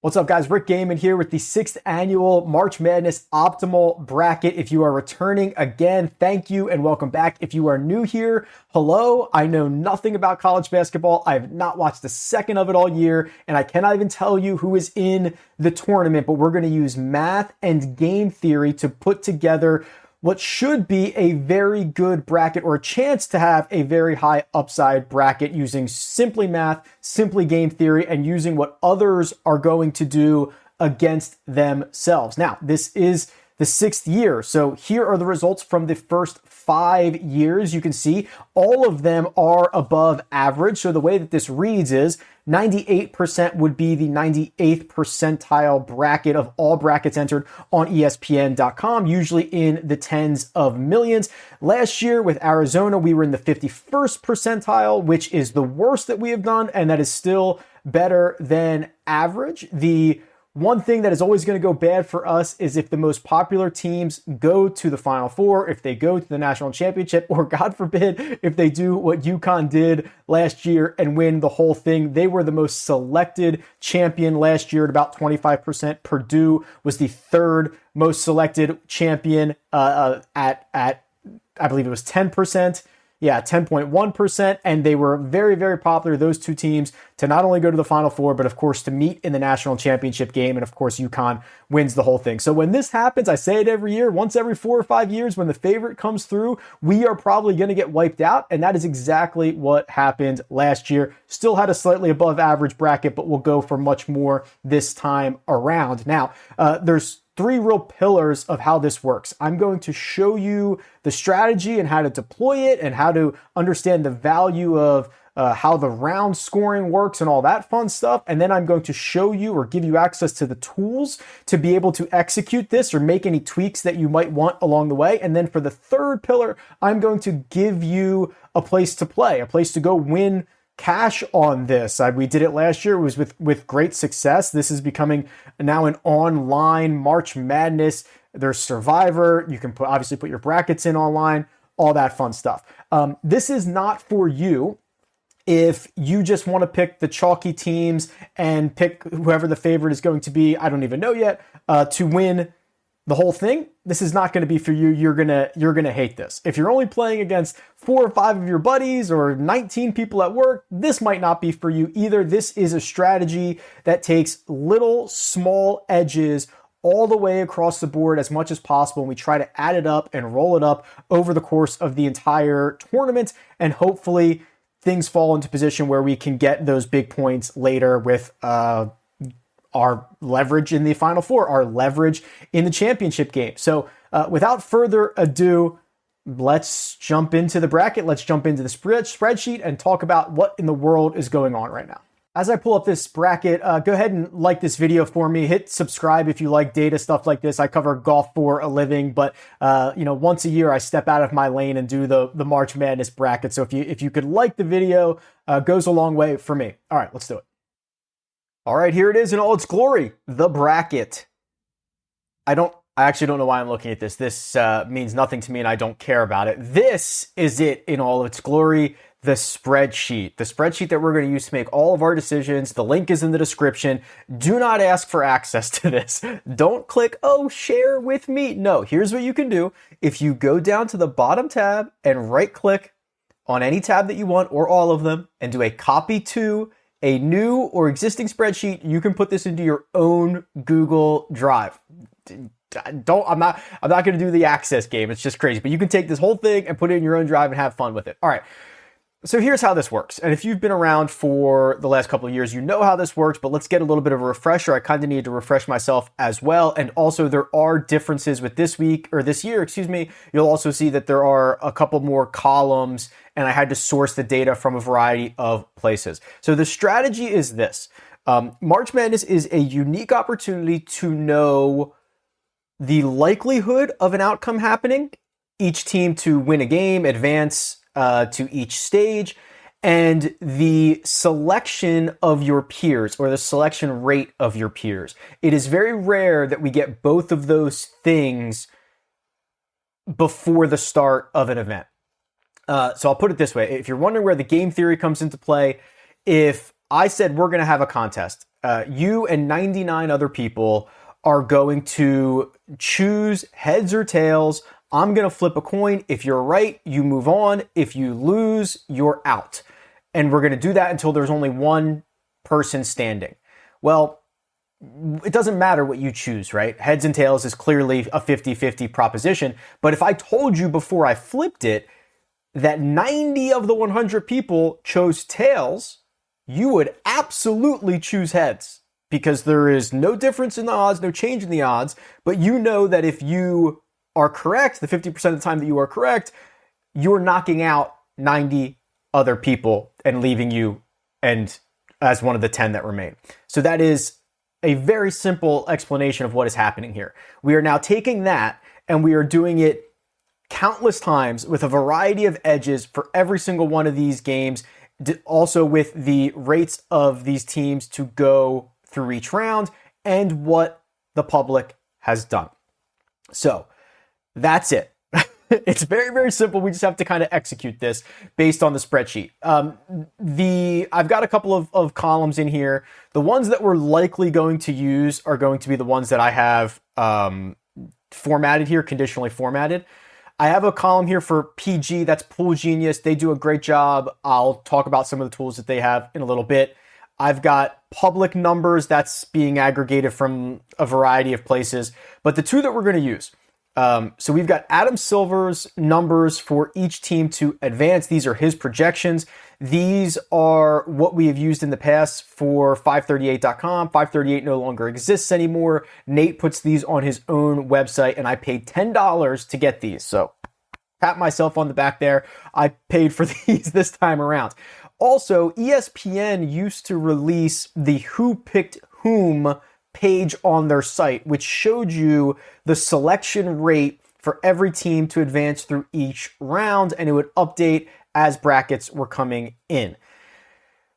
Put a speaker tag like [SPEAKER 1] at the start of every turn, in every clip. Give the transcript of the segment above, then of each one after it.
[SPEAKER 1] What's up, guys? Rick Gaiman here with the 6th annual March Madness Optimal Bracket. If you are returning again, thank you and welcome back. If you are new here, hello. I know nothing about college basketball. I have not watched a second of it all year, and I cannot even tell you who is in the tournament, but we're going to use math and game theory to put together what should be a very good bracket, or a chance to have a very high upside bracket, using simply math, simply game theory, and using what others are going to do against themselves. Now, this is the 6th year, so here are the results from the first 5 years. You can see all of them are above average. So the way that this reads is 98% would be the 98th percentile bracket of all brackets entered on ESPN.com, usually in the tens of millions. Last year with Arizona, we were in the 51st percentile, which is the worst that we have done, and that is still better than average. The one thing that is always going to go bad for us is if the most popular teams go to the Final Four, if they go to the national championship, or God forbid, if they do what UConn did last year and win the whole thing. They were the most selected champion last year at about 25%. Purdue was the 3rd most selected champion at I believe it was 10%. Yeah, 10.1%, and they were very, very popular, those two teams, to not only go to the Final Four, but of course to meet in the national championship game, and of course UConn wins the whole thing. So when this happens, I say it every year, once every 4 or 5 years, when the favorite comes through, we are probably going to get wiped out, and that is exactly what happened last year. Still had a slightly above average bracket, but we'll go for much more this time around. Now, there's 3 real pillars of how this works. I'm going to show you the strategy and how to deploy it, and how to understand the value of how the round scoring works and all that fun stuff. And then I'm going to show you, or give you access to, the tools to be able to execute this or make any tweaks that you might want along the way. And then for the 3rd pillar, I'm going to give you a place to play, a place to go win cash on this. We did it last year. It was with great success. This is becoming now an online March Madness. There's Survivor. You can obviously put your brackets in online, all that fun stuff. This is not for you if you just want to pick the chalky teams and pick whoever the favorite is going to be, I don't even know yet, to win the whole thing. This is not going to be for you. You're gonna hate this. If you're only playing against 4 or 5 of your buddies or 19 people at work, this might not be for you either. This is a strategy that takes little small edges all the way across the board as much as possible, and we try to add it up and roll it up over the course of the entire tournament, and hopefully things fall into position where we can get those big points later with our leverage in the Final Four, our leverage in the championship game. So without further ado, let's jump into the bracket. Let's jump into the spreadsheet and talk about what in the world is going on right now. As I pull up this bracket, go ahead and like this video for me. Hit subscribe if you like data stuff like this. I cover golf for a living, but once a year I step out of my lane and do the March Madness bracket. So if you could like the video, goes a long way for me. All right, let's do it. All right, here it is in all its glory, the bracket. I actually don't know why I'm looking at this. This means nothing to me and I don't care about it. This is it in all of its glory, the spreadsheet. The spreadsheet that we're going to use to make all of our decisions. The link is in the description. Do not ask for access to this. Don't click, oh, share with me. No, here's what you can do. If you go down to the bottom tab and right click on any tab that you want, or all of them, and do a copy to a new or existing spreadsheet, you can put this into your own Google Drive. I'm not going to do the access game. It's just crazy. But you can take this whole thing and put it in your own drive and have fun with it. All right. So here's how this works. And if you've been around for the last couple of years, you know how this works, but let's get a little bit of a refresher. I kind of need to refresh myself as well. And also there are differences with this year. You'll also see that there are a couple more columns, and I had to source the data from a variety of places. So the strategy is this. March Madness is a unique opportunity to know the likelihood of an outcome happening, each team to win a game, advance to each stage, and the selection of your peers, or the selection rate of your peers. It is very rare that we get both of those things before the start of an event. So I'll put it this way. If you're wondering where the game theory comes into play, if I said we're going to have a contest, You and 99 other people are going to choose heads or tails. I'm going to flip a coin. If you're right, you move on. If you lose, you're out. And we're going to do that until there's only one person standing. Well, it doesn't matter what you choose, right? Heads and tails is clearly a 50-50 proposition. But if I told you before I flipped it that 90 of the 100 people chose tails, you would absolutely choose heads, because there is no difference in the odds, no change in the odds. But you know that if you are correct, the 50% of the time that you are correct, you're knocking out 90 other people and leaving you and as one of the 10 that remain. So that is a very simple explanation of what is happening here. We are now taking that and we are doing it countless times with a variety of edges for every single one of these games, also with the rates of these teams to go through each round and what the public has done. So that's it. It's very, very simple. We just have to kind of execute this based on the spreadsheet. I've got a couple of columns in here. The ones that we're likely going to use are going to be the ones that I have formatted here, conditionally formatted. I have a column here for PG, that's Pool Genius. They do a great job. I'll talk about some of the tools that they have in a little bit. I've got public numbers that's being aggregated from a variety of places. But the two that we're going to use, so we've got Adam Silver's numbers for each team to advance. These are his projections. These are what we have used in the past for 538.com. 538 no longer exists anymore. Nate puts these on his own website, and I paid $10 to get these. So pat myself on the back there. I paid for these this time around. Also, ESPN used to release the Who Picked Whom page on their site, which showed you the selection rate for every team to advance through each round, and it would update as brackets were coming in.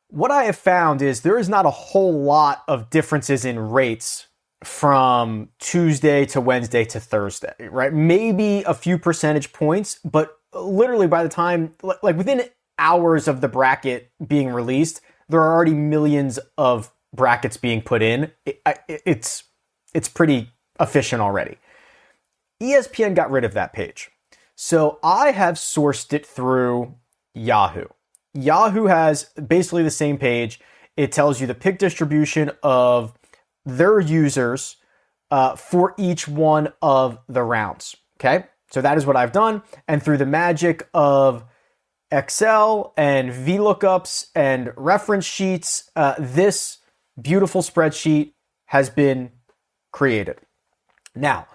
[SPEAKER 1] What I have found is there is not a whole lot of differences in rates from Tuesday to Wednesday to Thursday, right? Maybe a few percentage points, but literally by the time, like within hours of the bracket being released, there are already millions of brackets being put in. It's pretty efficient already. ESPN got rid of that page. So I have sourced it through Yahoo. Yahoo has basically the same page. It tells you the pick distribution of their users for each one of the rounds. Okay, so that is what I've done. And through the magic of Excel and VLOOKUPs and reference sheets, this beautiful spreadsheet has been created. Now,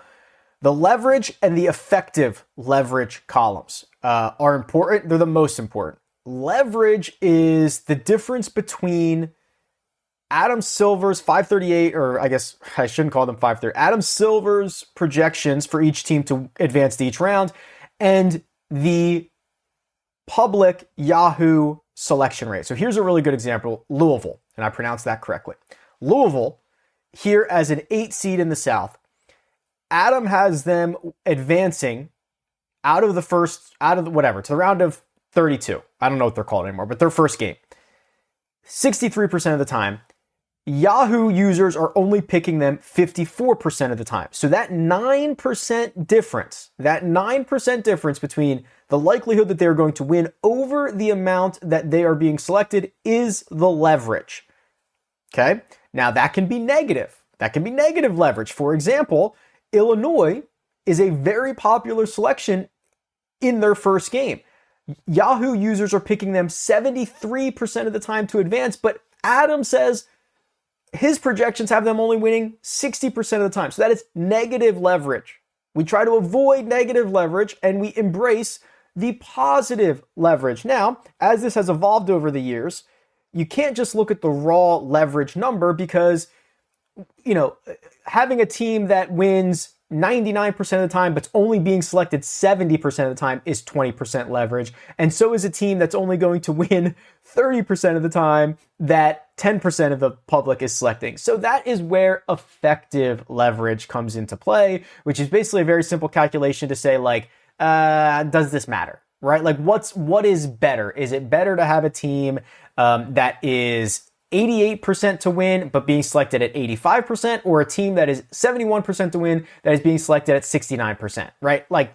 [SPEAKER 1] the leverage and the effective leverage columns are important. They're the most important. Leverage is the difference between Adam Silver's 538, or I guess I shouldn't call them 530, Adam Silver's projections for each team to advance to each round, and the public Yahoo selection rate. So here's a really good example, Louisville, and I pronounced that correctly. Louisville, here as an 8 seed in the South, Adam has them advancing to the round of 32. I don't know what they're called anymore, but their first game. 63% of the time. Yahoo users are only picking them 54% of the time. So that 9% difference between the likelihood that they're going to win over the amount that they are being selected is the leverage. Okay? Now that can be negative. That can be negative leverage. For example, Illinois is a very popular selection in their first game. Yahoo users are picking them 73% of the time to advance, but Adam says his projections have them only winning 60% of the time. So that is negative leverage. We try to avoid negative leverage and we embrace the positive leverage. Now, as this has evolved over the years, you can't just look at the raw leverage number because, having a team that wins 99% of the time, but's only being selected 70% of the time is 20% leverage. And so is a team that's only going to win 30% of the time that 10% of the public is selecting. So that is where effective leverage comes into play, which is basically a very simple calculation to say, does this matter? Right? What is better? Is it better to have a team that is 88% to win, but being selected at 85%, or a team that is 71% to win that is being selected at 69%, right? Like,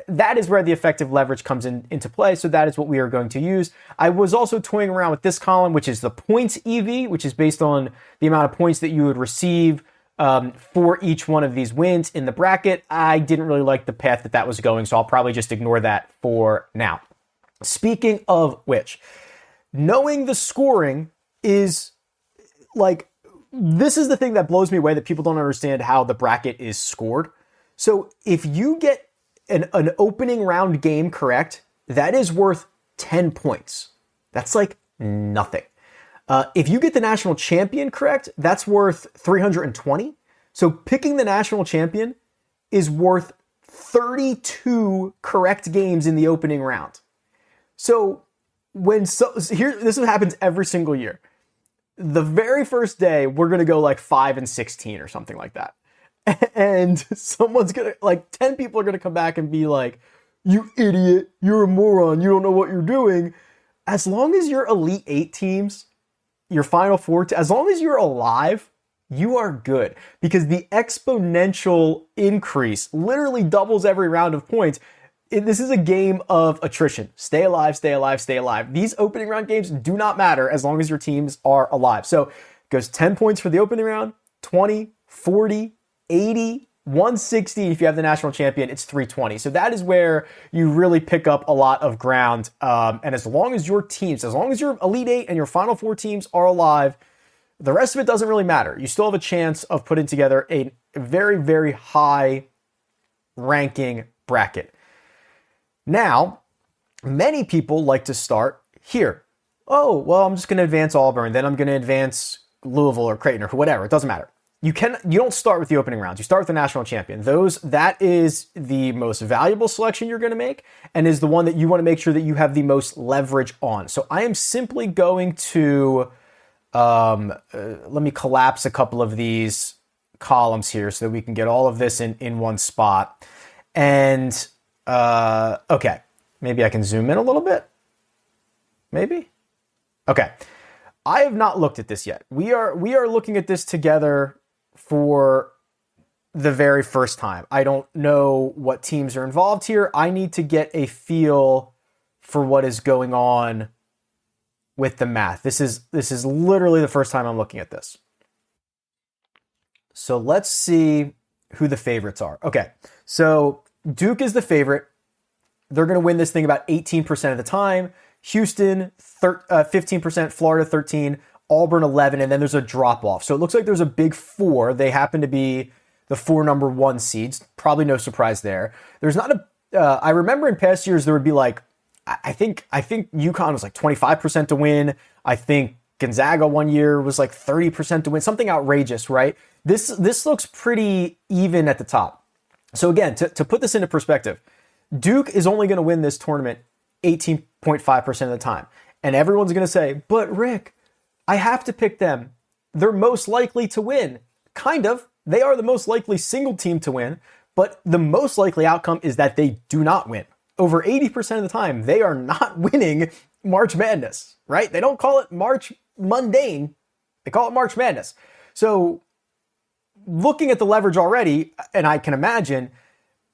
[SPEAKER 1] that is where the effective leverage comes into play. So that is what we are going to use. I was also toying around with this column, which is the points EV, which is based on the amount of points that you would receive for each one of these wins in the bracket. I didn't really like the path that was going, so I'll probably just ignore that for now. Speaking of which, knowing the scoring is like, this is the thing that blows me away, that people don't understand how the bracket is scored. So if you get an opening round game correct, that is worth 10 points. That's like nothing. If you get the national champion correct, that's worth 320. So picking the national champion is worth 32 correct games in the opening round. So here, this happens every single year. The very first day, we're going to go like 5-16 or something like that. And someone's going to, like 10 people are going to come back and be like, you idiot, you're a moron, you don't know what you're doing. As long as your Elite 8 teams, your Final Four, as long as you're alive, you are good. Because the exponential increase literally doubles every round of points. This is a game of attrition. Stay alive, stay alive, stay alive. These opening round games do not matter as long as your teams are alive. So it goes 10 points for the opening round, 20, 40, 80, 160. If you have the national champion, it's 320. So that is where you really pick up a lot of ground. And as long as your teams, as long as your Elite 8 and your Final Four teams are alive, the rest of it doesn't really matter. You still have a chance of putting together a very, very high ranking bracket. Now, many people like to start here. Oh, well, I'm just going to advance Auburn, then I'm going to advance Louisville or Creighton or whatever. It doesn't matter. You don't start with the opening rounds. You start with the national champion. That is the most valuable selection you're going to make, and is the one that you want to make sure that you have the most leverage on. So I am simply going to let me collapse a couple of these columns here so that we can get all of this in one spot. And okay, maybe I can zoom in a little bit. Maybe. Okay. I have not looked at this yet. We are looking at this together for the very first time. I don't know what teams are involved here. I need to get a feel for what is going on with the math. This is literally the first time I'm looking at this. So let's see who the favorites are. Okay, so Duke is the favorite. They're going to win this thing about 18% of the time. Houston, 15%, Florida, 13%, Auburn, 11%, and then there's a drop-off. So it looks like there's a big four. They happen to be the four number one seeds. Probably no surprise there. There's not I remember in past years there would be like, I think UConn was like 25% to win. I think Gonzaga one year was like 30% to win. Something outrageous, right? This looks pretty even at the top. So again, to put this into perspective, Duke is only going to win this tournament 18.5% of the time. And everyone's going to say, but Rick, I have to pick them. They're most likely to win. Kind of. They are the most likely single team to win, but the most likely outcome is that they do not win. Over 80% of the time, they are not winning March Madness, right? They don't call it March Mundane. They call it March Madness. So looking at the leverage already, and I can imagine,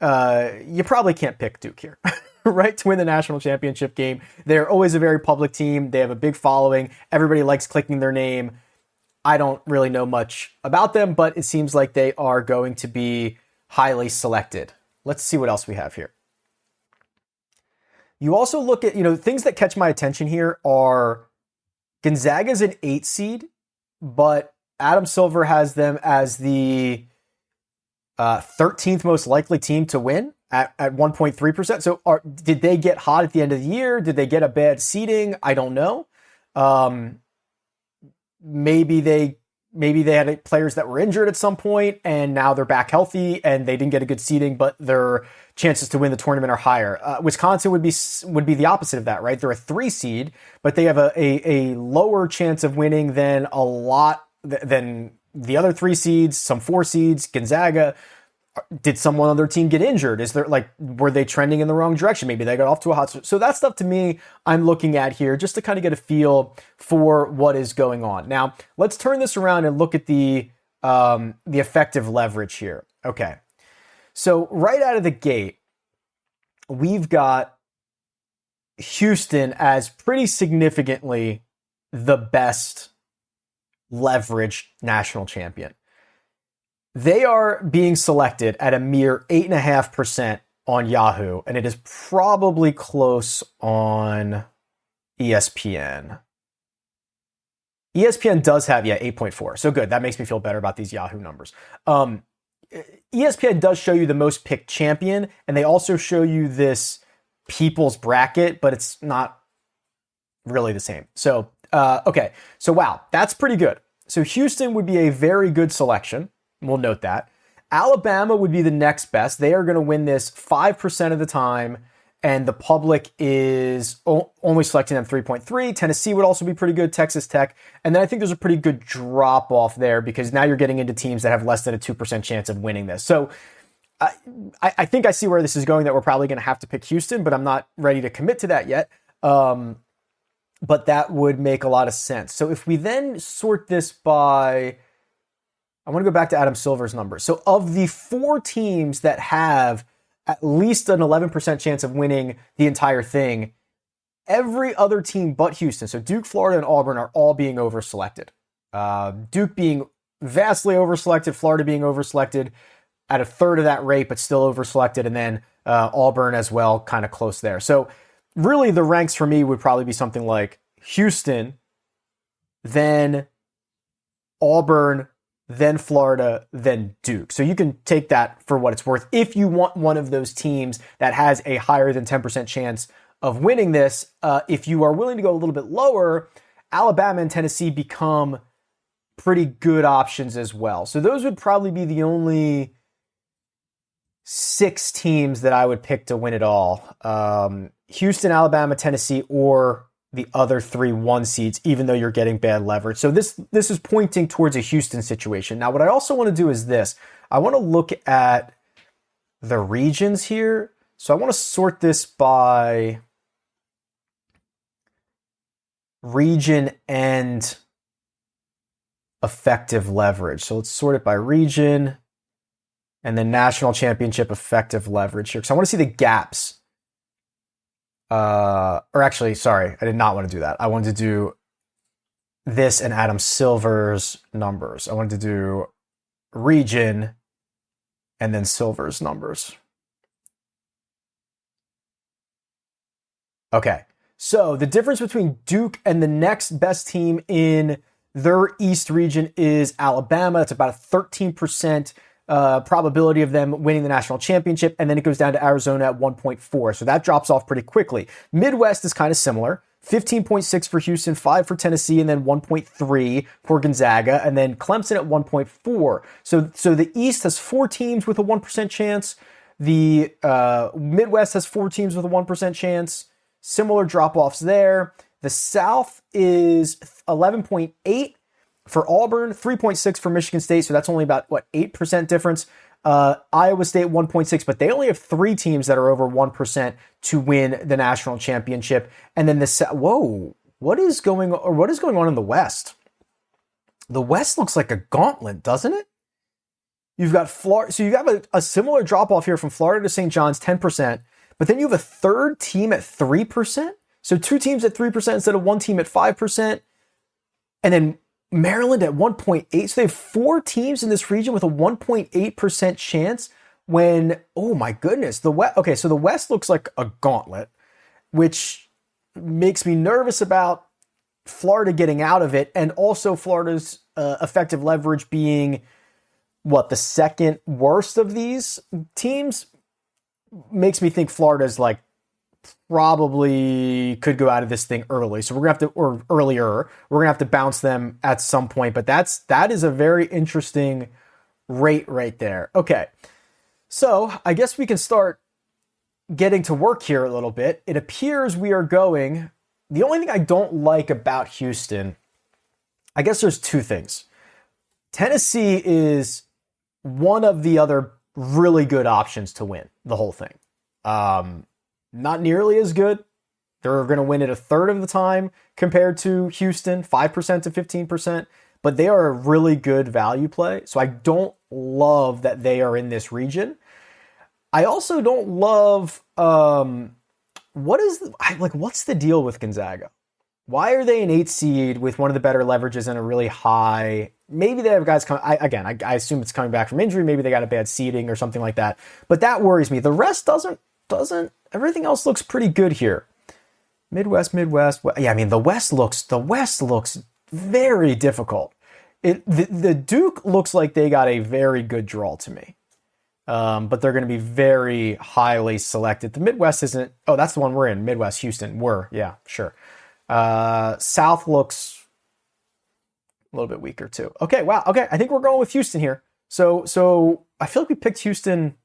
[SPEAKER 1] you probably can't pick Duke here. Right, to win the national championship game. They're always a very public team. They have a big following. Everybody likes clicking their name. I don't really know much about them, but it seems like they are going to be highly selected. Let's see what else we have here. You also look at, things that catch my attention here are Gonzaga's an 8 seed, but Adam Silver has them as the 13th most likely team to win at 1.3%. So did they get hot at the end of the year? Did they get a bad seeding? I don't know. Maybe they had players that were injured at some point and now they're back healthy and they didn't get a good seeding, but their chances to win the tournament are higher. Wisconsin would be the opposite of that, right? They're a 3 seed, but they have a lower chance of winning than than the other 3 seeds, some 4 seeds. Gonzaga did someone on their team get injured? Is there like, were they trending in the wrong direction? Maybe they got off to a hot start. So that stuff to me, I'm looking at here just to kind of get a feel for what is going on. Now, let's turn this around and look at the effective leverage here. Okay. So right out of the gate, we've got Houston as pretty significantly the best leveraged national champion. They are being selected at a mere 8.5% on Yahoo, and it is probably close on ESPN. ESPN does have, 8.4. So good. That makes me feel better about these Yahoo numbers. ESPN does show you the most picked champion, and they also show you this people's bracket, but it's not really the same. So, okay. So, wow, that's pretty good. So Houston would be a very good selection. We'll note that. Alabama would be the next best. They are going to win this 5% of the time, and the public is only selecting them 3.3. Tennessee would also be pretty good, Texas Tech. And then I think there's a pretty good drop off there because now you're getting into teams that have less than a 2% chance of winning this. So I think I see where this is going, that we're probably going to have to pick Houston, but I'm not ready to commit to that yet. But that would make a lot of sense. So if we then sort this by... I want to go back to Adam Silver's numbers. So of the 4 teams that have at least an 11% chance of winning the entire thing, every other team but Houston, so Duke, Florida, and Auburn, are all being overselected. Duke being vastly overselected, Florida being overselected at a third of that rate, but still overselected, and then Auburn as well, kind of close there. So really the ranks for me would probably be something like Houston, then Auburn, then Florida, then Duke. So you can take that for what it's worth. If you want one of those teams that has a higher than 10% chance of winning this, if you are willing to go a little bit lower, Alabama and Tennessee become pretty good options as well. So those would probably be the only 6 teams that I would pick to win it all. Houston, Alabama, Tennessee, or the other 3 1 seeds, even though you're getting bad leverage. So this is pointing towards a Houston situation. Now, what I also want to do is this. I want to look at the regions here. So I want to sort this by region and effective leverage. So let's sort it by region and then national championship effective leverage here. Because I want to see the gaps. Or actually, sorry, I did not want to do that. I wanted to do this and Adam Silver's numbers. I wanted to do region and then Silver's numbers. Okay, so the difference between Duke and the next best team in their East region is Alabama. It's about a 13% probability of them winning the national championship, and then it goes down to Arizona at 1.4. So that drops off pretty quickly. Midwest is kind of similar. 15.6 for Houston, 5 for Tennessee, and then 1.3 for Gonzaga, and then Clemson at 1.4. So the East has 4 teams with a 1% chance. The Midwest has 4 teams with a 1% chance. Similar drop-offs there. The South is 11.8 for Auburn, 3.6 for Michigan State, so that's only about, 8% difference. Iowa State, 1.6, but they only have 3 teams that are over 1% to win the national championship. And then what is going on in the West? The West looks like a gauntlet, doesn't it? You've got Florida, so you have a similar drop-off here from Florida to St. John's, 10%, but then you have a third team at 3%, so 2 teams at 3% instead of 1 team at 5%, and then Maryland at 1.8. So they have 4 teams in this region with a 1.8% chance when, oh my goodness, the West. Okay, so the West looks like a gauntlet, which makes me nervous about Florida getting out of it, and also Florida's effective leverage being the second worst of these teams makes me think Florida's probably could go out of this thing early. So we're going to have to, or earlier, we're going to have to bounce them at some point. But that is a very interesting rate right there. Okay. So I guess we can start getting to work here a little bit. It appears we are going, the only thing I don't like about Houston, I guess there's 2 things. Tennessee is one of the other really good options to win the whole thing. Not nearly as good. They're going to win it a third of the time compared to Houston, 5% to 15%, but they are a really good value play. So I don't love that they are in this region. I also don't love what's the deal with Gonzaga? Why are they an 8 seed with one of the better leverages and a really high? Maybe they have guys come. I assume it's coming back from injury. Maybe they got a bad seeding or something like that. But that worries me. The rest doesn't. Everything else looks pretty good here. Midwest. Yeah, I mean the West looks very difficult. The Duke looks like they got a very good draw to me. But they're going to be very highly selected. The Midwest isn't. Oh, that's the one we're in. Midwest, Houston. Yeah, sure. South looks a little bit weaker too. Okay, wow. Okay, I think we're going with Houston here. So I feel like we picked Houston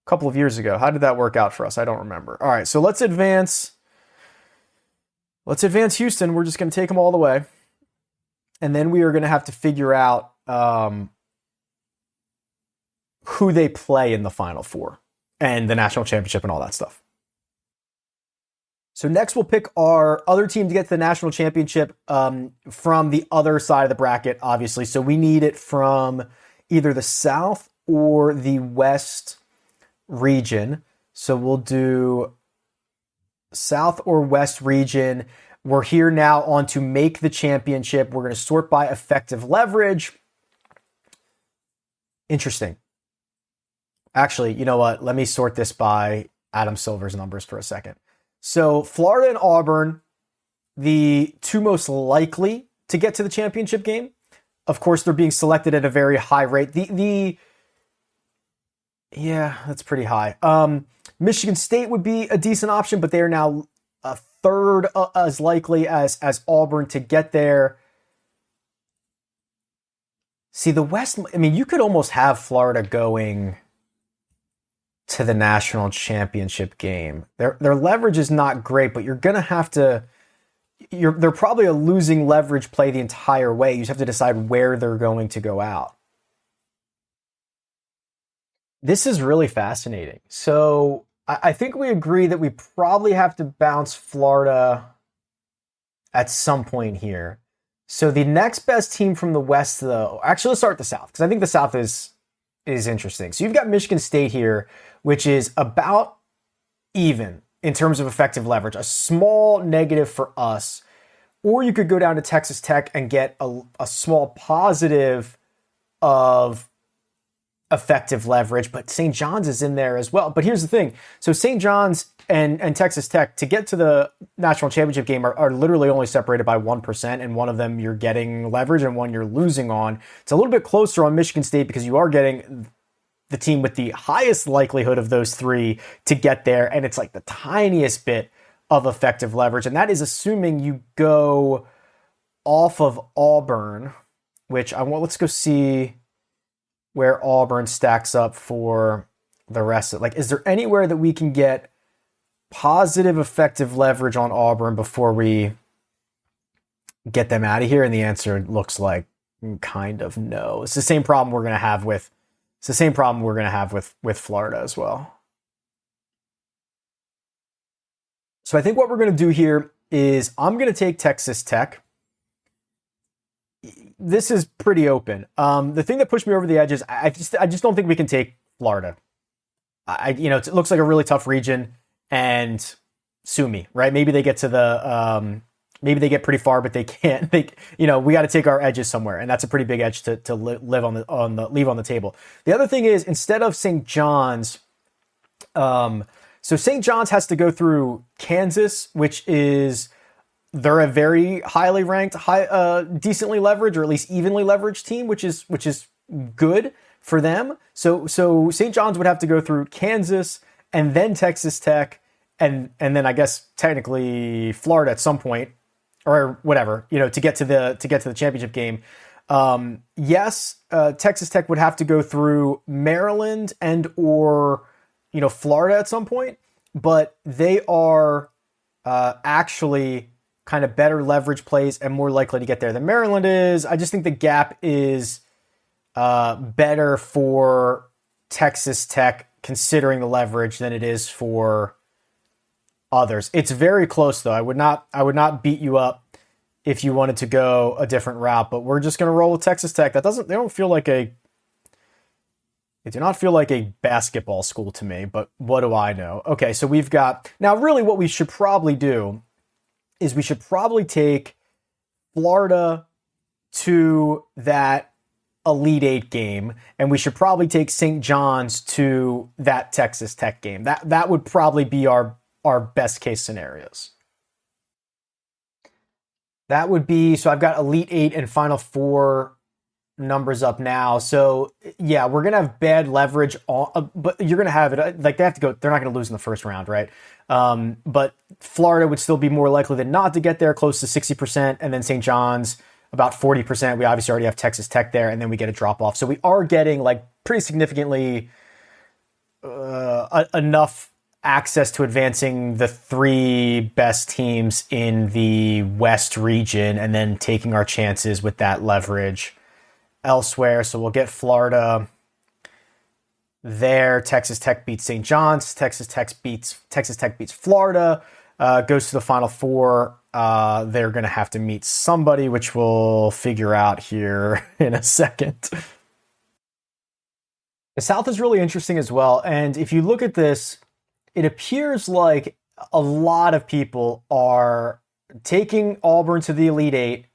[SPEAKER 1] a couple of years ago. How did that work out for us? I don't remember. All right, so let's advance. Let's advance Houston. We're just going to take them all the way, and then we are going to have to figure out who they play in the Final Four and the national championship and all that stuff. So next we'll pick our other team to get to the national championship from the other side of the bracket, obviously. So we need it from either the South or the West region. So we'll do South or West region. We're here now on to make the championship. We're going to sort by effective leverage. Interesting. Actually, you know what? Let me sort this by Adam Silver's numbers for a second. So Florida and Auburn, the two most likely to get to the championship game. Of course, they're being selected at a very high rate. Yeah, that's pretty high. Michigan State would be a decent option, but they are now a third as likely as Auburn to get there. See, the West, I mean, you could almost have Florida going to the national championship game. Their leverage is not great, but you're going to have to, they're probably a losing leverage play the entire way. You just have to decide where they're going to go out. This is really fascinating. So I think we agree that we probably have to bounce Florida at some point here. So the next best team from the West, though, actually let's start with the South, because I think the South is interesting. So you've got Michigan State here, which is about even in terms of effective leverage, a small negative for us. Or you could go down to Texas Tech and get a small positive of effective leverage, but St. John's is in there as well. But here's the thing. So St. John's and Texas Tech, to get to the national championship game, are literally only separated by 1%, and one of them you're getting leverage and one you're losing on. It's a little bit closer on Michigan State because you are getting the team with the highest likelihood of those three to get there, and it's like the tiniest bit of effective leverage, and that is assuming you go off of Auburn, which let's go see where Auburn stacks up for the rest of it. Like, is there anywhere that we can get positive effective leverage on Auburn before we get them out of here? And the answer looks like kind of no. It's the same problem we're going to have with Florida as well. So I think what we're going to do here is I'm going to take Texas Tech. This is pretty open. The thing that pushed me over the edge is I just don't think we can take Florida. It looks like a really tough region, and sue me, right? Maybe they get to maybe they get pretty far, but they can't. We got to take our edges somewhere, and that's a pretty big edge to leave on the table. The other thing is, instead of St. John's, so St. John's has to go through Kansas, which is, they're a very highly ranked, decently leveraged, or at least evenly leveraged team, which is good for them. So St. John's would have to go through Kansas and then Texas Tech, and then I guess technically Florida at some point, or whatever, to get to the championship game. Yes, Texas Tech would have to go through Maryland and or Florida at some point, but they are actually kind of better leverage plays and more likely to get there than Maryland is. I just think the gap is better for Texas Tech considering the leverage than it is for others. It's very close though. I would not beat you up if you wanted to go a different route, but we're just going to roll with Texas Tech. They do not feel like a basketball school to me, but what do I know? Okay, so we've got, now really what we should probably do is we should probably take Florida to that Elite Eight game, and we should probably take St. John's to that Texas Tech game. That would probably be our best case scenarios. That would be, so I've got Elite Eight and Final Four numbers up now. So yeah, we're going to have bad leverage, but you're going to have it, like they're not going to lose in the first round, right? But Florida would still be more likely than not to get there, close to 60%, and then St. John's about 40%. We obviously already have Texas Tech there, and then we get a drop off. So we are getting like pretty significantly enough access to advancing the three best teams in the West region, and then taking our chances with that leverage elsewhere. So we'll get Florida there. Texas Tech beats St. John's. Texas Tech beats Florida. Goes to the Final Four. They're going to have to meet somebody, which we'll figure out here in a second. The South is really interesting as well. And if you look at this, it appears like a lot of people are taking Auburn to the Elite Eight,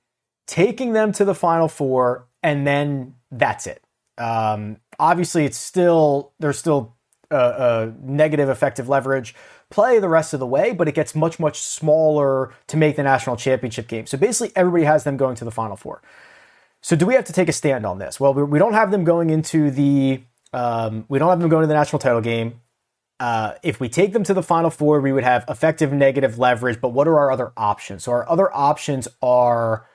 [SPEAKER 1] taking them to the Final Four, and then that's it. Obviously, there's still a negative effective leverage play the rest of the way, but it gets much, much smaller to make the national championship game. So basically, everybody has them going to the Final Four. So do we have to take a stand on this? Well, we don't have them going into the national title game. If we take them to the Final Four, we would have effective negative leverage. But what are our other options? So our other options are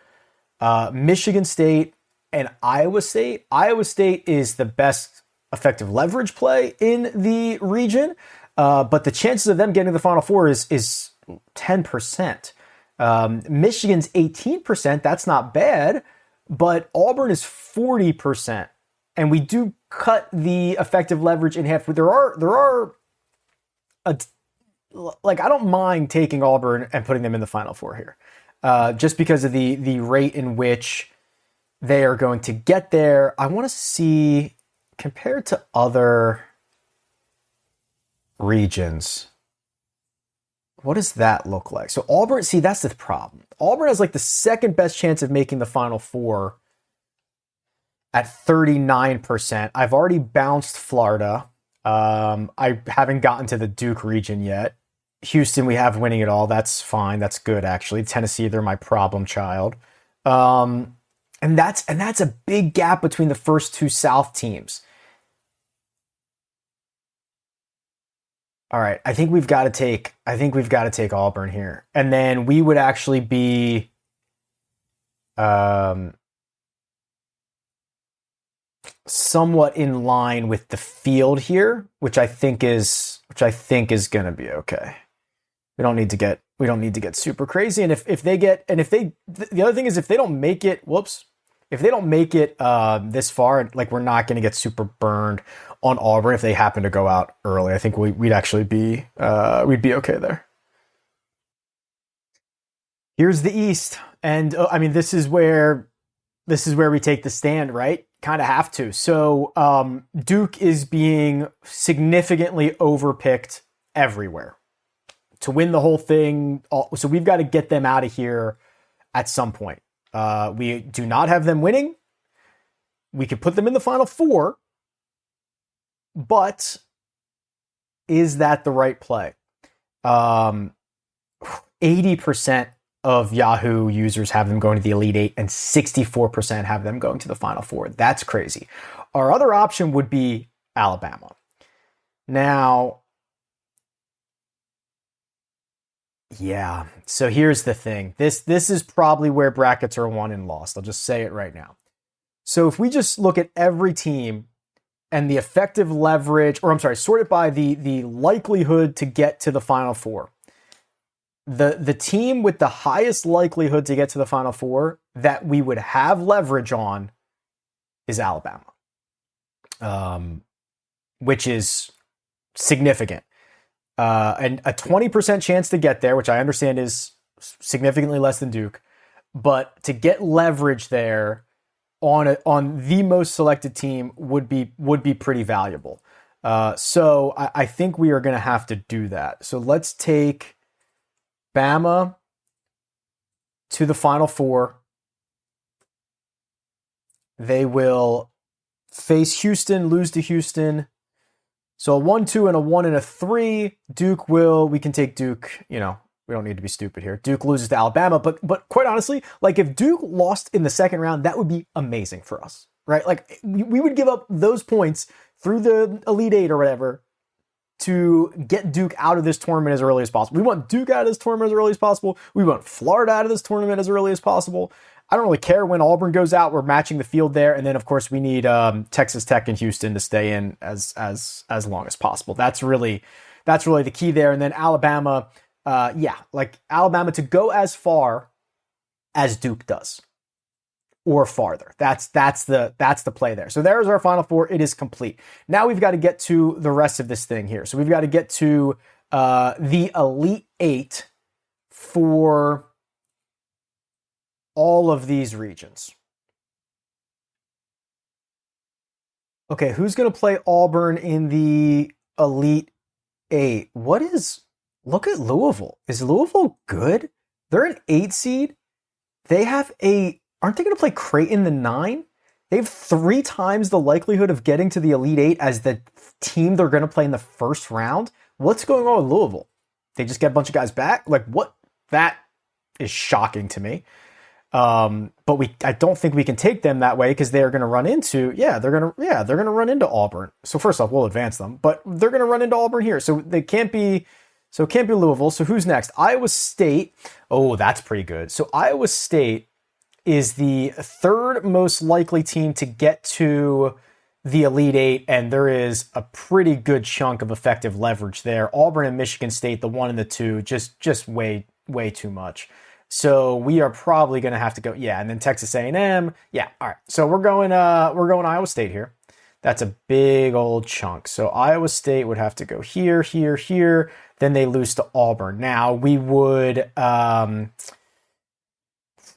[SPEAKER 1] Michigan State and Iowa State. Iowa State is the best effective leverage play in the region, but the chances of them getting to the Final Four is 10%. Michigan's 18%. That's not bad, but Auburn is 40%, and we do cut the effective leverage in half. There are I don't mind taking Auburn and putting them in the Final Four here, just because of the rate in which they are going to get there. I want to see, compared to other regions, what does that look like? So Auburn, see, that's the problem. Auburn has like the second best chance of making the Final Four at 39%. I've already bounced Florida. I haven't gotten to the Duke region yet. Houston, we have winning it all. That's fine. That's good, actually. Tennessee, they're my problem child. And that's a big gap between the first two South teams. All right, I think we've got to take Auburn here, and then we would actually be somewhat in line with the field here, which I think is going to be okay. We don't need to get super crazy, and the other thing is, if they don't make it, this far, like, we're not going to get super burned on Auburn if they happen to go out early. I think we'd actually be okay there. Here's the East, and I mean, this is where we take the stand, right? Kind of have to. So Duke is being significantly overpicked everywhere to win the whole thing. So we've got to get them out of here at some point. We do not have them winning. We could put them in the Final Four, but is that the right play? 80% of Yahoo users have them going to the Elite Eight, and 64% have them going to the Final Four. That's crazy. Our other option would be Alabama. Now, yeah, so here's the thing. This is probably where brackets are won and lost. I'll just say it right now. So if we just look at every team and the effective leverage, sort it by the likelihood to get to the Final Four. The team with the highest likelihood to get to the Final Four that we would have leverage on is Alabama. which is significant. And a 20% chance to get there, which I understand is significantly less than Duke, but to get leverage there on the most selected team would be pretty valuable. So I think we are going to have to do that. So let's take Bama to the Final Four. They will face Houston, lose to Houston. So a 1-2 and a 1 and a 3. We can take Duke, we don't need to be stupid here. Duke loses to Alabama, but quite honestly, like if Duke lost in the second round, that would be amazing for us, right? Like we would give up those points through the Elite Eight or whatever to get Duke out of this tournament as early as possible. We want Duke out of this tournament as early as possible. We want Florida out of this tournament as early as possible. I don't really care when Auburn goes out. We're matching the field there. And then, of course, we need Texas Tech and Houston to stay in as long as possible. That's really the key there. And then Alabama, Alabama to go as far as Duke does or farther. That's the play there. So there's our Final Four. It is complete. Now we've got to get to the rest of this thing here. So we've got to get to the Elite Eight for all of these regions. Okay, who's going to play Auburn in the Elite Eight? Look at Louisville. Is Louisville good? They're an 8 seed. Aren't they going to play Creighton the 9? They have 3 times the likelihood of getting to the Elite Eight as the team they're going to play in the first round. What's going on with Louisville? They just get a bunch of guys back? Like what? That is shocking to me. But I don't think we can take them that way because they are going to run into, they're going to run into Auburn. So first off, we'll advance them, but they're going to run into Auburn here. So it can't be Louisville. So who's next? Iowa State. Oh, that's pretty good. So Iowa State is the 3rd most likely team to get to the Elite Eight, and there is a pretty good chunk of effective leverage there. Auburn and Michigan State, the 1 and the 2, just way too much. So we are probably going to have to go, and then Texas A&M. Yeah, all right. So we're going Iowa State here. That's a big old chunk. So Iowa State would have to go here, here, here. Then they lose to Auburn. Now we would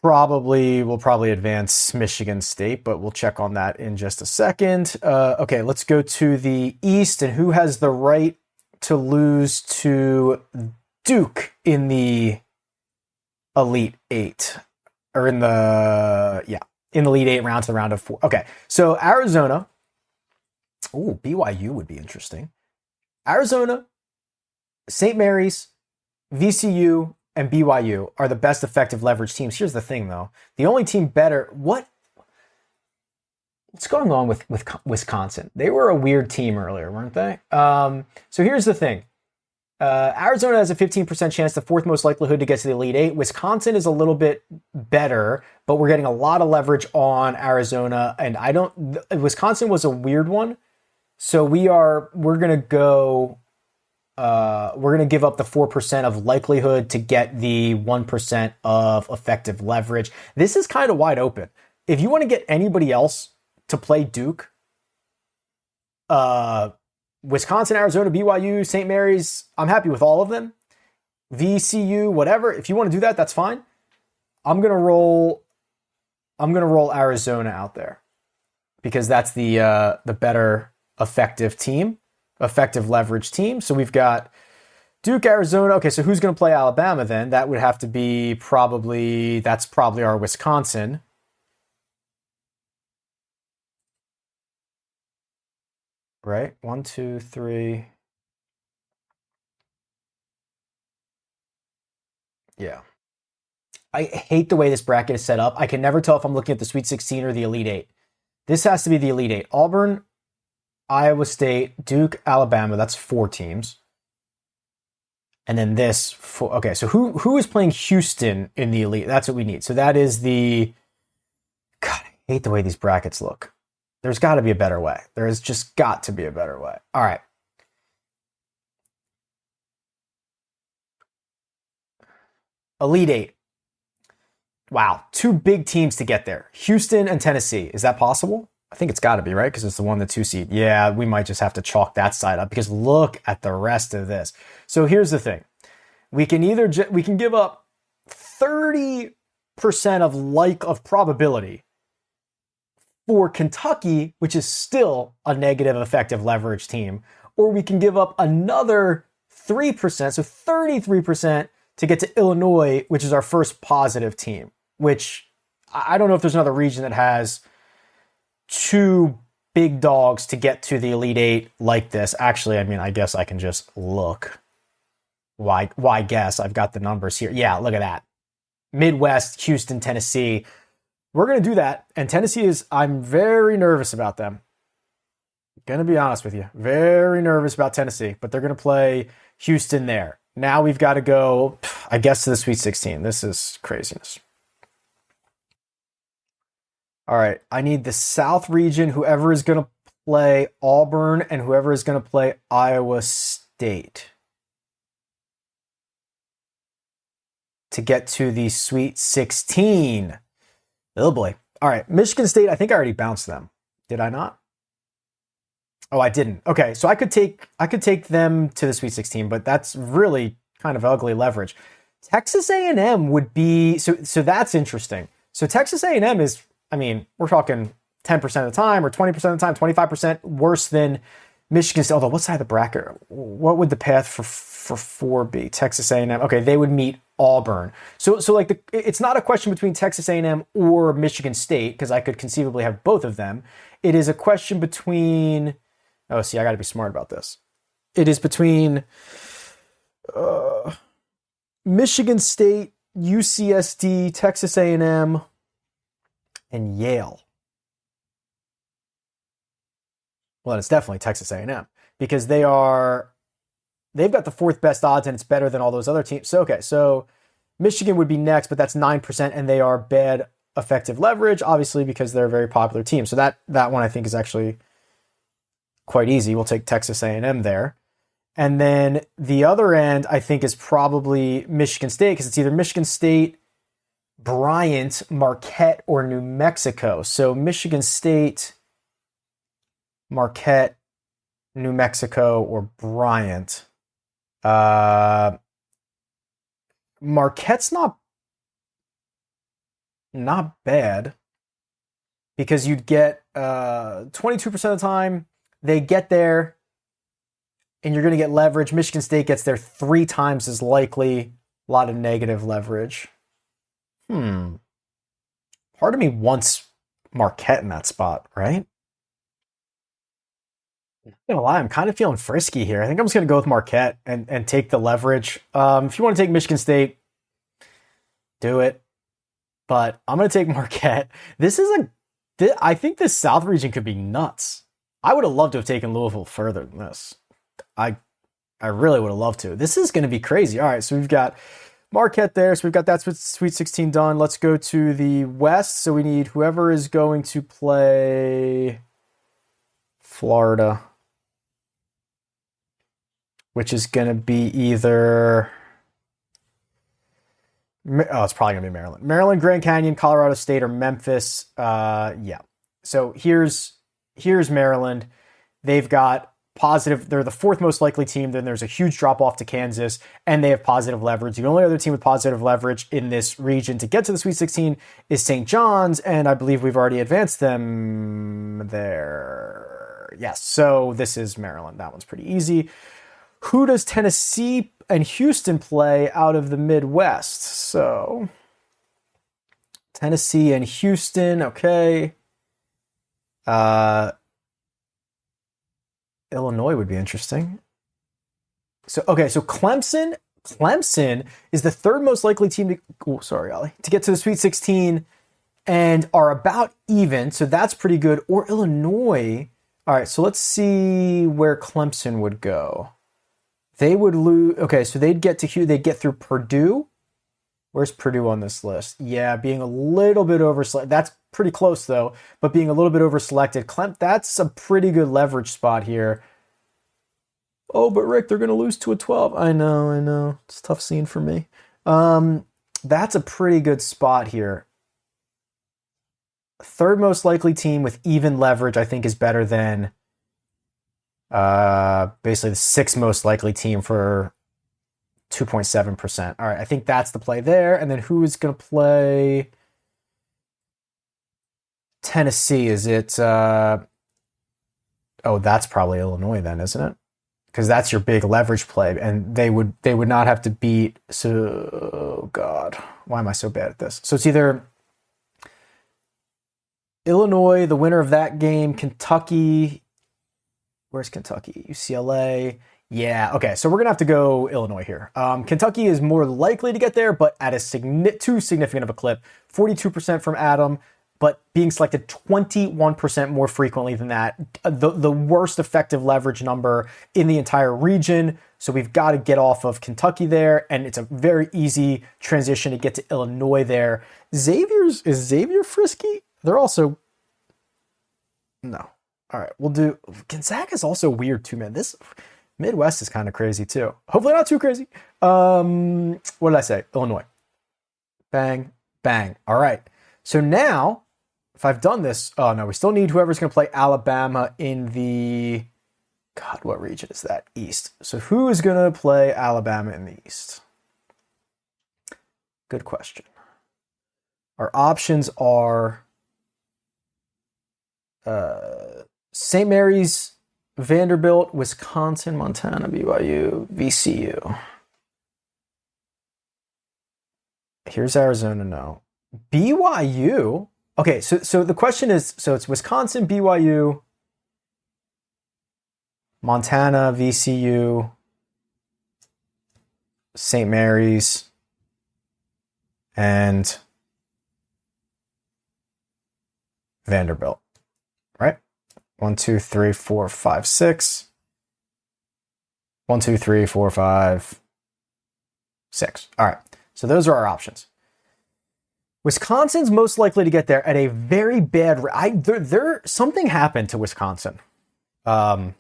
[SPEAKER 1] probably advance Michigan State, but we'll check on that in just a second. Okay, let's go to the East, and who has the right to lose to Duke in the Elite Eight, or in the Elite Eight round to the round of 4. Okay, so Arizona. Ooh, BYU would be interesting. Arizona, St. Mary's, VCU, and BYU are the best effective leverage teams. Here's the thing, though. The only team better. What's going on with Wisconsin? They were a weird team earlier, weren't they? So here's the thing. Arizona has a 15% chance, the 4th most likelihood to get to the Elite Eight. Wisconsin is a little bit better, but we're getting a lot of leverage on Arizona. And Wisconsin was a weird one. So we're going to go, we're going to give up the 4% of likelihood to get the 1% of effective leverage. This is kind of wide open. If you want to get anybody else to play Duke, Wisconsin, Arizona, BYU, St. Mary's, I'm happy with all of them. VCU, whatever. If you want to do that, that's fine. I'm gonna roll Arizona out there because that's the better effective leverage team. So we've got Duke, Arizona. Okay, so who's gonna play Alabama then? That would have to be probably our Wisconsin. Right? 1, 2, 3. Yeah. I hate the way this bracket is set up. I can never tell if I'm looking at the Sweet 16 or the Elite Eight. This has to be the Elite Eight. Auburn, Iowa State, Duke, Alabama. That's 4 teams. And then this. Okay, so who is playing Houston in the Elite? That's what we need. So that is the... God, I hate the way these brackets look. There's got to be a better way. There has just got to be a better way. All right. Elite Eight. Wow. 2 big teams to get there. Houston and Tennessee. Is that possible? I think it's got to be, right? Because it's the 1-2 seed. Yeah, we might just have to chalk that side up because look at the rest of this. So here's the thing. We can either we can give up 30% of probability for Kentucky, which is still a negative effective leverage team, or we can give up another 3%, so 33% to get to Illinois, which is our first positive team, which I don't know if there's another region that has two big dogs to get to the Elite Eight like this. Actually, I mean, I guess I can just look. Why guess? I've got the numbers here. Yeah, look at that. Midwest, Houston, Tennessee. We're going to do that. And Tennessee I'm very nervous about them. Going to be honest with you. Very nervous about Tennessee, but they're going to play Houston there. Now we've got to go, I guess, to the Sweet 16. This is craziness. All right. I need the South region, whoever is going to play Auburn and whoever is going to play Iowa State, to get to the Sweet 16. Oh boy. All right. Michigan State, I think I already bounced them. Did I not? Oh, I didn't. Okay. So I could take them to the Sweet 16, but that's really kind of ugly leverage. Texas A&M would be, so that's interesting. So Texas A&M is, I mean, we're talking 10% of the time or 20% of the time, 25% worse than Michigan State. Although, what side of the bracket? What would the path for 4 be? Texas A&M. Okay, they would meet Auburn. So like it's not a question between Texas A&M or Michigan State, because I could conceivably have both of them. It is a question between. Oh, see, I got to be smart about this. It is between Michigan State, UCSD, Texas A&M, and Yale. Well, it's definitely Texas A&M because they've got the 4th best odds and it's better than all those other teams. So, okay, so Michigan would be next, but that's 9% and they are bad effective leverage, obviously, because they're a very popular team. So that one I think is actually quite easy. We'll take Texas A&M there. And then the other end I think is probably Michigan State because it's either Michigan State, Bryant, Marquette, or New Mexico. So Michigan State, Marquette, New Mexico, or Bryant. Marquette's not bad because you'd get 22% of the time they get there and you're going to get leverage. Michigan State gets there 3 times as likely. A lot of negative leverage. Part of me wants Marquette in that spot, right? I'm not gonna lie, I'm kind of feeling frisky here. I think I'm just gonna go with Marquette and take the leverage. If you want to take Michigan State, do it. But I'm gonna take Marquette. I think this South region could be nuts. I would have loved to have taken Louisville further than this. I really would have loved to. This is gonna be crazy. All right, so we've got Marquette there. So we've got that Sweet 16 done. Let's go to the West. So we need whoever is going to play Florida, which is going to be either. Oh, it's probably going to be Maryland. Maryland, Grand Canyon, Colorado State, or Memphis. Yeah. So here's Maryland. They've got positive. They're the 4th most likely team. Then there's a huge drop off to Kansas, and they have positive leverage. The only other team with positive leverage in this region to get to the Sweet 16 is St. John's, and I believe we've already advanced them there. Yes. So this is Maryland. That one's pretty easy. Who does Tennessee and Houston play out of the Midwest? So Tennessee and Houston. Okay. Illinois would be interesting. So Clemson is the 3rd most likely team to get to the Sweet 16 and are about even. So that's pretty good. Or Illinois. All right, so let's see where Clemson would go. They would lose. Okay, so they'd get through Purdue. Where's Purdue on this list? Yeah, being a little bit overselected. That's pretty close, though, but being a little bit overselected. That's a pretty good leverage spot here. Oh, but Rick, they're going to lose to a 12. I know. It's a tough scene for me. That's a pretty good spot here. third most likely team with even leverage, I think, is better than basically the sixth most likely team for 2.7%. All right, I think that's the play there. And then who is going to play Tennessee? Is it? Oh, that's probably Illinois then, isn't it? Because that's your big leverage play, and they would not have to beat. So, oh God, why am I so bad at this? So it's either Illinois, the winner of that game, Kentucky. Where's Kentucky? UCLA. Yeah, okay, so we're going to have to go Illinois here. Kentucky is more likely to get there, but at too significant of a clip. 42% from Adam, but being selected 21% more frequently than that. The worst effective leverage number in the entire region. So we've got to get off of Kentucky there, and it's a very easy transition to get to Illinois there. Is Xavier frisky? They're also... No. All right, we'll do... Gonzaga's also weird too, man. This... Midwest is kind of crazy too. Hopefully not too crazy. What did I say? Illinois. Bang, bang. All right. So now, if I've done this, oh no, we still need whoever's going to play Alabama in the, God, what region is that? East. So who is going to play Alabama in the East? Good question. Our options are St. Mary's, Vanderbilt, Wisconsin, Montana, BYU, VCU. Here's Arizona, no. BYU? Okay, so the question is, so it's Wisconsin, BYU, Montana, VCU, St. Mary's, and Vanderbilt, right? 1, 2, 3, 4, 5, 6. 1, 2, 3, 4, 5, 6. All right. So those are our options. Wisconsin's most likely to get there at a very bad rate. Something happened to Wisconsin. The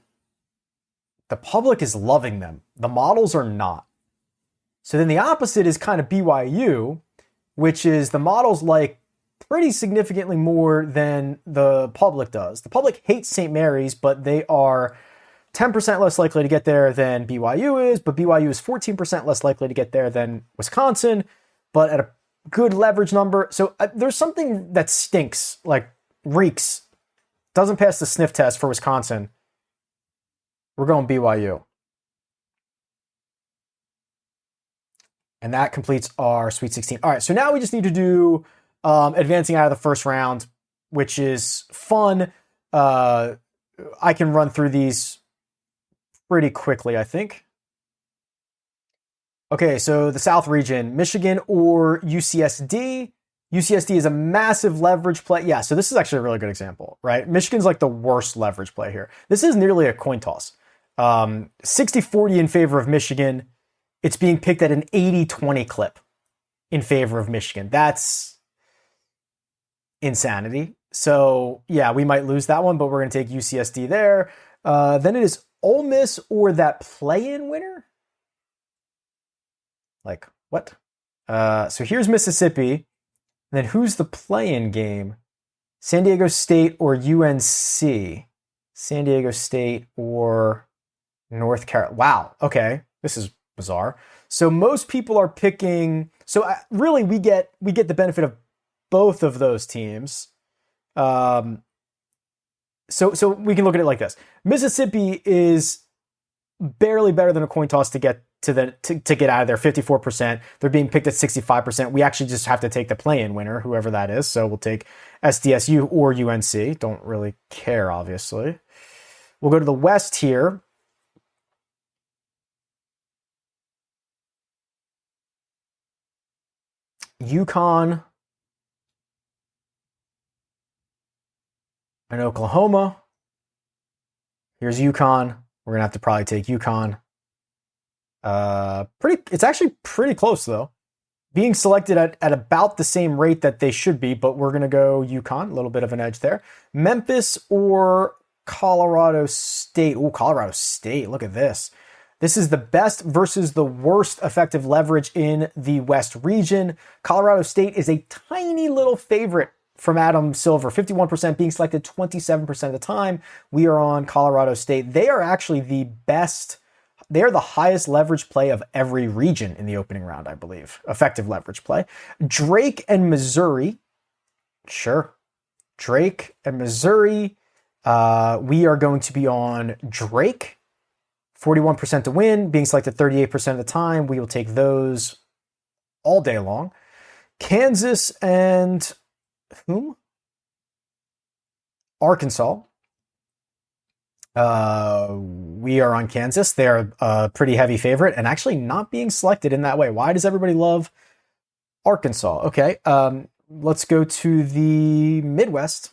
[SPEAKER 1] public is loving them. The models are not. So then the opposite is kind of BYU, which is the models like pretty significantly more than the public does. The public hates St. Mary's, but they are 10% less likely to get there than BYU is, but BYU is 14% less likely to get there than Wisconsin, but at a good leverage number. So there's something that stinks, like reeks, doesn't pass the sniff test for Wisconsin. We're going BYU. And that completes our Sweet 16. All right, so now we just need to do advancing out of the first round, which is fun. I can run through these pretty quickly, I think. Okay, so the South region, Michigan or UCSD. UCSD is a massive leverage play. Yeah, so this is actually a really good example, right? Michigan's like the worst leverage play here. This is nearly a coin toss. 60-40 in favor of Michigan. It's being picked at an 80-20 clip in favor of Michigan. That's insanity. So yeah, we might lose that one, but we're going to take UCSD there. Then it is Ole Miss or that play-in winner. Like what? So here's Mississippi. And then who's the play-in game? San Diego State or UNC? San Diego State or North Carolina. Wow. Okay. This is bizarre. So most people are picking. So really, we get the benefit of both of those teams. So we can look at it like this. Mississippi is barely better than a coin toss to get to get out of there. 54%. They're being picked at 65%. We actually just have to take the play-in winner, whoever that is. So we'll take SDSU or UNC. Don't really care, obviously. We'll go to the West here. UConn and Oklahoma. Here's UConn. We're going to have to probably take UConn. It's actually pretty close, though. Being selected at about the same rate that they should be, but we're going to go UConn. A little bit of an edge there. Memphis or Colorado State. Oh, Colorado State. Look at this. This is the best versus the worst effective leverage in the West region. Colorado State is a tiny little favorite from Adam Silver, 51% being selected 27% of the time. We are on Colorado State. They are actually the best. They are the highest leverage play of every region in the opening round, I believe. Effective leverage play. Drake and Missouri. Sure. Drake and Missouri. We are going to be on Drake. 41% to win, being selected 38% of the time. We will take those all day long. Kansas and whom? Arkansas. We are on Kansas. They're a pretty heavy favorite and actually not being selected in that way. Why does everybody love Arkansas? Okay, let's go to the Midwest.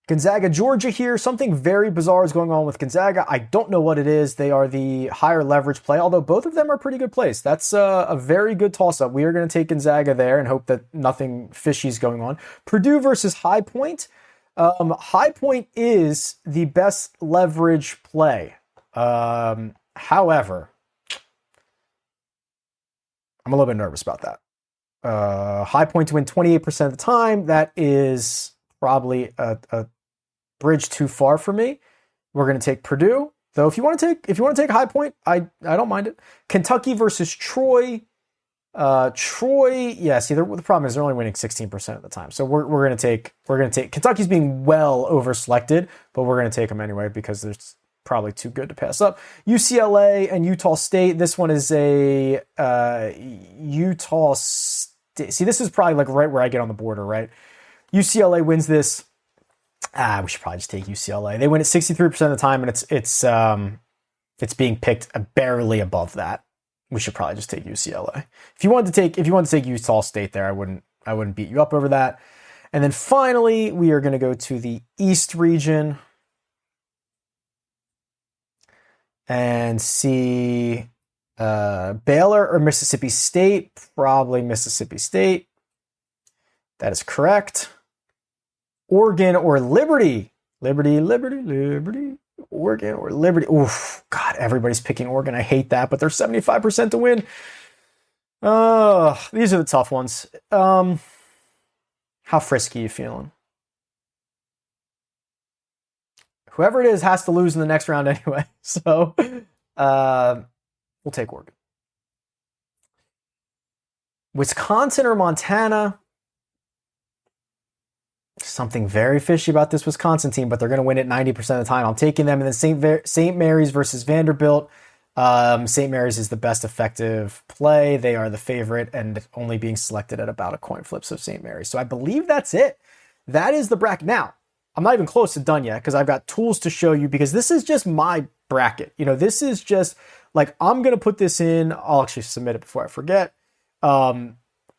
[SPEAKER 1] Gonzaga, Georgia here. Something very bizarre is going on with Gonzaga. I don't know what it is. They are the higher leverage play, although both of them are pretty good plays. That's a very good toss-up. We are going to take Gonzaga there and hope that nothing fishy is going on. Purdue versus High Point. High Point is the best leverage play. However, I'm a little bit nervous about that. High Point to win 28% of the time. That is probably a bridge too far for me. We're going to take Purdue, though. If you want to take High Point, I don't mind it. Kentucky versus Troy. Troy, yeah. See, the problem is they're only winning 16% of the time, so we're going to take Kentucky's being well over selected, but we're going to take them anyway because there's probably too good to pass up. UCLA and Utah State. This one is a Utah State. See, this is probably like right where I get on the border, right? UCLA wins this. We should probably just take UCLA. They win it 63% of the time, and it's being picked barely above that. We should probably just take UCLA. If you wanted to take Utah State there, I wouldn't beat you up over that. And then finally, we are going to go to the East region and see Baylor or Mississippi State. Probably Mississippi State. That is correct. Oregon or Liberty. Liberty. Oregon or Liberty. Oof, God, everybody's picking Oregon. I hate that, but they're 75% to win. These are the tough ones. How frisky you feeling? Whoever it is has to lose in the next round anyway. So we'll take Oregon. Wisconsin or Montana. Something very fishy about this Wisconsin team, but they're going to win it 90% of the time. I'm taking them. And then St. Mary's versus Vanderbilt. St. Mary's is the best effective play. They are the favorite and only being selected at about a coin flip of St. Mary's. So I believe that's it. That is the bracket. Now, I'm not even close to done yet because I've got tools to show you because this is just my bracket. You know, this is just like, I'm going to put this in. I'll actually submit it before I forget. I'm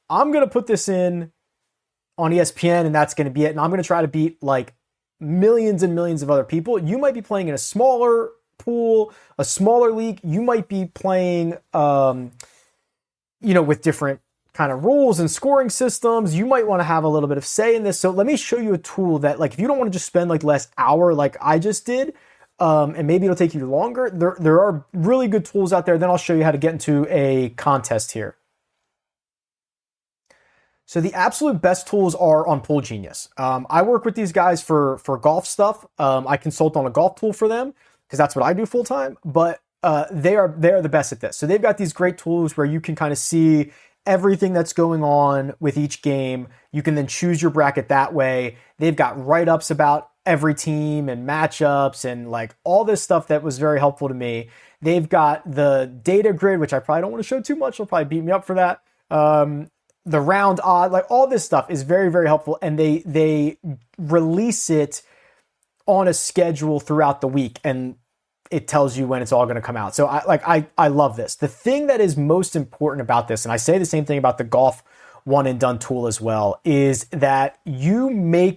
[SPEAKER 1] going to put this in on ESPN, and that's going to be it. And I'm going to try to beat like millions and millions of other people. You might be playing in a smaller pool, a smaller league. You might be playing, with different kind of rules and scoring systems. You might want to have a little bit of say in this. So let me show you a tool that, like, if you don't want to just spend like the last hour like I just did, and maybe it'll take you longer, there are really good tools out there. Then I'll show you how to get into a contest here. So the absolute best tools are on Pool Genius. I work with these guys for golf stuff. I consult on a golf tool for them because that's what I do full time. But they are the best at this. So they've got these great tools where you can kind of see everything that's going on with each game. You can then choose your bracket that way. They've got write-ups about every team and matchups and like all this stuff that was very helpful to me. They've got the data grid, which I probably don't want to show too much. They'll probably beat me up for that. The round odd, like all this stuff is very, very helpful. And they release it on a schedule throughout the week and it tells you when it's all going to come out. So I love this. The thing that is most important about this, and I say the same thing about the golf one and done tool as well, is that you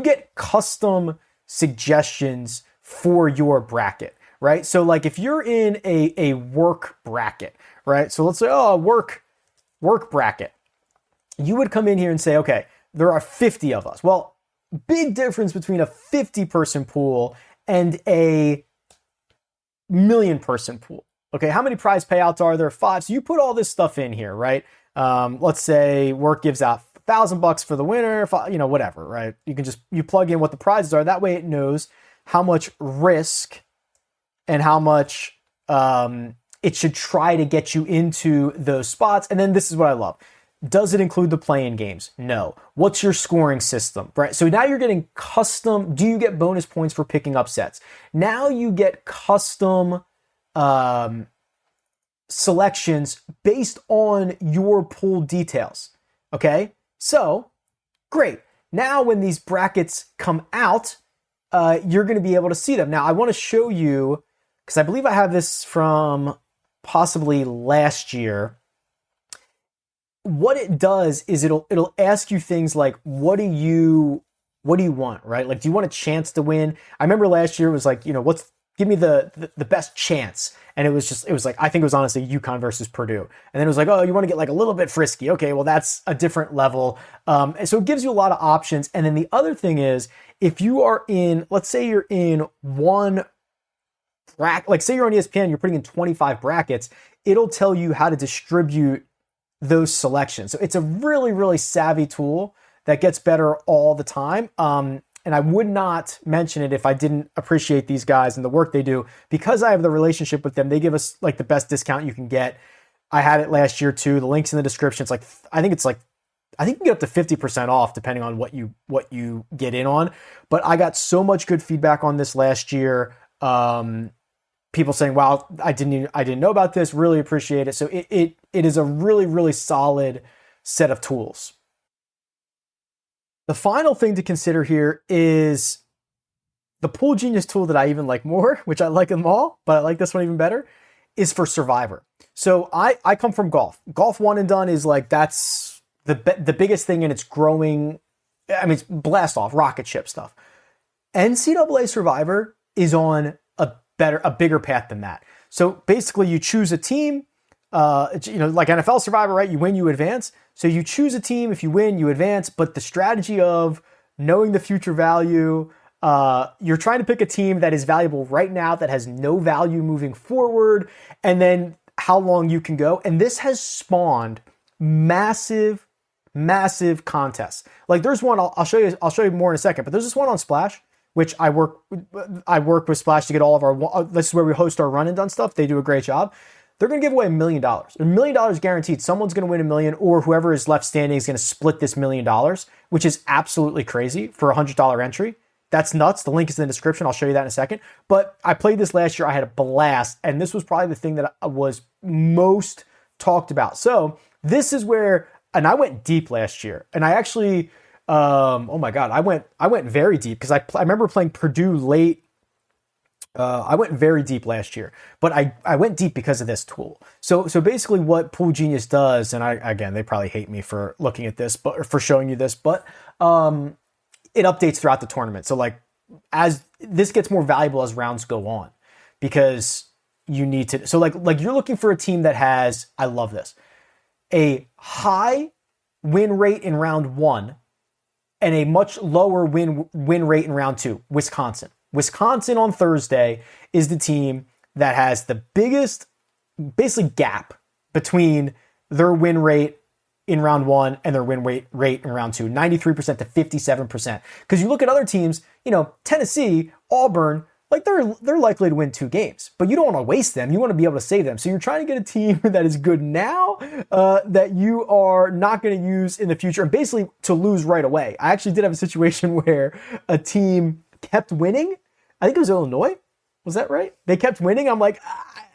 [SPEAKER 1] get custom suggestions for your bracket, right? So like if you're in a work bracket, right? So let's say, work bracket. You would come in here and say, okay, there are 50 of us. Well, big difference between a 50-person pool and a million-person pool. Okay, how many prize payouts are there? 5. So you put all this stuff in here, right? Let's say work gives out $1,000 for the winner, whatever, right? You plug in what the prizes are. That way it knows how much risk and how much it should try to get you into those spots. And then this is what I love. Does it include the play-in games? No. What's your scoring system, right? So now you're getting custom. Do you get bonus points for picking up sets? Now you get custom selections based on your pool details. Okay? So, great. Now when these brackets come out, you're going to be able to see them. Now I want to show you, because I believe I have this from possibly last year. What it does is it'll ask you things like, what do you want, right? Like, do you want a chance to win? I remember last year it was like, give me the best chance. And it was like, I think it was honestly UConn versus Purdue. And then it was like, oh, you want to get like a little bit frisky. Okay, well, that's a different level. And so it gives you a lot of options. And then the other thing is, if you are in, let's say you're in one bracket, like say you're on ESPN, you're putting in 25 brackets, it'll tell you how to distribute those selections. So it's a really, really savvy tool that gets better all the time. And I would not mention it if I didn't appreciate these guys and the work they do. Because I have the relationship with them, they give us like the best discount you can get. I had it last year too. The link's in the description. I think you can get up to 50% off depending on what you get in on. But I got so much good feedback on this last year. People saying, wow, I didn't know about this, really appreciate it. So it is a really, really solid set of tools. The final thing to consider here is the Pool Genius tool that I even like more, which I like them all, but I like this one even better, is for Survivor. So I come from golf. Golf one and done is like, that's the biggest thing, and it's growing. I mean, it's blast off, rocket ship stuff. NCAA Survivor is on a bigger path than that. So basically you choose a team, like NFL Survivor, right? You win, you advance. So you choose a team. If you win, you advance. But the strategy of knowing the future value, you're trying to pick a team that is valuable right now, that has no value moving forward, and then how long you can go. And this has spawned massive, massive contests. Like there's one, I'll show you more in a second, but there's this one on Splash, which I work with Splash to get all of our, this is where we host our run and done stuff. They do a great job. They're going to give away $1 million. $1 million guaranteed. Someone's going to win $1 million, or whoever is left standing is going to split this $1 million, which is absolutely crazy for a $100 entry. That's nuts. The link is in the description. I'll show you that in a second. But I played this last year. I had a blast, and this was probably the thing that was most talked about. So this is where, and I went deep last year, and I actually, oh my God, I went very deep because I remember playing Purdue late. I went very deep last year, but I went deep because of this tool. So basically what Pool Genius does, and again, they probably hate me for looking at this, but for showing you this, but it updates throughout the tournament. So like as this gets more valuable as rounds go on, because you need to, so like you're looking for a team that has, I love this, a high win rate in round one and a much lower win rate in round two. Wisconsin on Thursday is the team that has the biggest basically gap between their win rate in round one and their win rate in round two, 93% to 57%. Because you look at other teams, Tennessee, Auburn, like they're likely to win 2 games, but you don't want to waste them. You want to be able to save them. So you're trying to get a team that is good now, that you are not going to use in the future, and basically to lose right away. I actually did have a situation where a team kept winning. I think it was Illinois. Was that right? They kept winning. I'm like,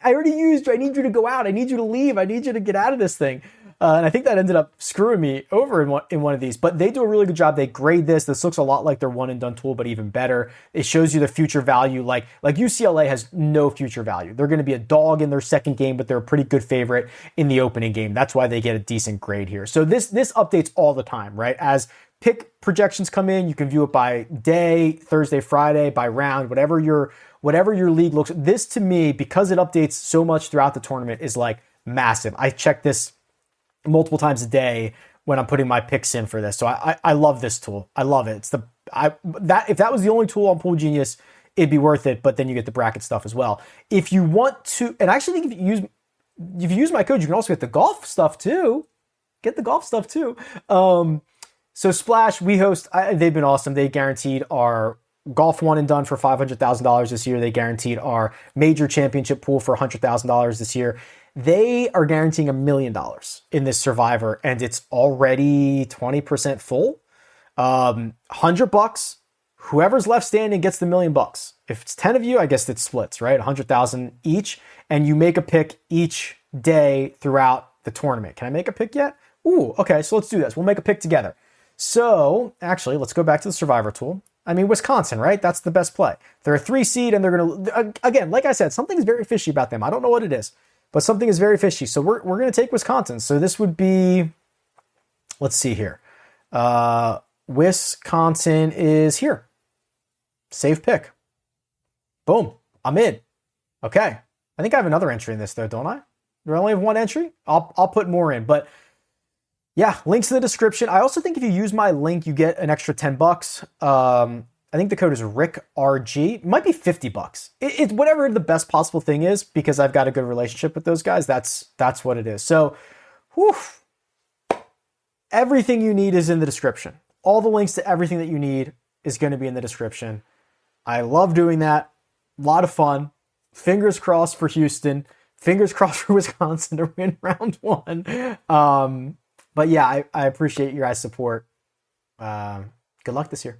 [SPEAKER 1] I already used you. I need you to go out. I need you to leave. I need you to get out of this thing. And I think that ended up screwing me over in one of these. But they do a really good job. They grade this. This looks a lot like their one and done tool, but even better. It shows you the future value. Like UCLA has no future value. They're going to be a dog in their second game, but they're a pretty good favorite in the opening game. That's why they get a decent grade here. So this updates all the time, right? As pick projections come in, you can view it by day, Thursday, Friday, by round, whatever your league looks. This to me, because it updates so much throughout the tournament, is like massive. I check this multiple times a day when I'm putting my picks in for this. So I love this tool. I love it. If that was the only tool on Pool Genius, it'd be worth it. But then you get the bracket stuff as well. If you want to, and I actually think if you use my code, you can also get the golf stuff too. get the golf stuff too. So Splash, we host, they've been awesome. They guaranteed our golf one and done for $500,000 this year. They guaranteed our major championship pool for $100,000 this year. They are guaranteeing $1 million in this Survivor, and it's already 20% full. $100. Whoever's left standing gets the $1 million. If it's 10 of you, I guess it splits, right? 100,000 each, and you make a pick each day throughout the tournament. Can I make a pick yet? Ooh, okay, so let's do this. We'll make a pick together. So, actually, let's go back to the Survivor tool. I mean, Wisconsin, right? That's the best play. They're a 3 seed, and they're going to, again, like I said, something's very fishy about them. I don't know what it is, but something is very fishy. So we're going to take Wisconsin. So this would be, let's see here. Wisconsin is here. Save pick. Boom. I'm in. Okay. I think I have another entry in this though, don't I? Do I only have one entry? I'll put more in, but yeah, links in the description. I also think if you use my link, you get an extra $10. I think the code is RickRG. It might be $50. It's whatever the best possible thing is, because I've got a good relationship with those guys. That's what it is. So, whew, everything you need is in the description. All the links to everything that you need is going to be in the description. I love doing that. A lot of fun. Fingers crossed for Houston. Fingers crossed for Wisconsin to win round 1. But yeah, I appreciate your guys' support. Good luck this year.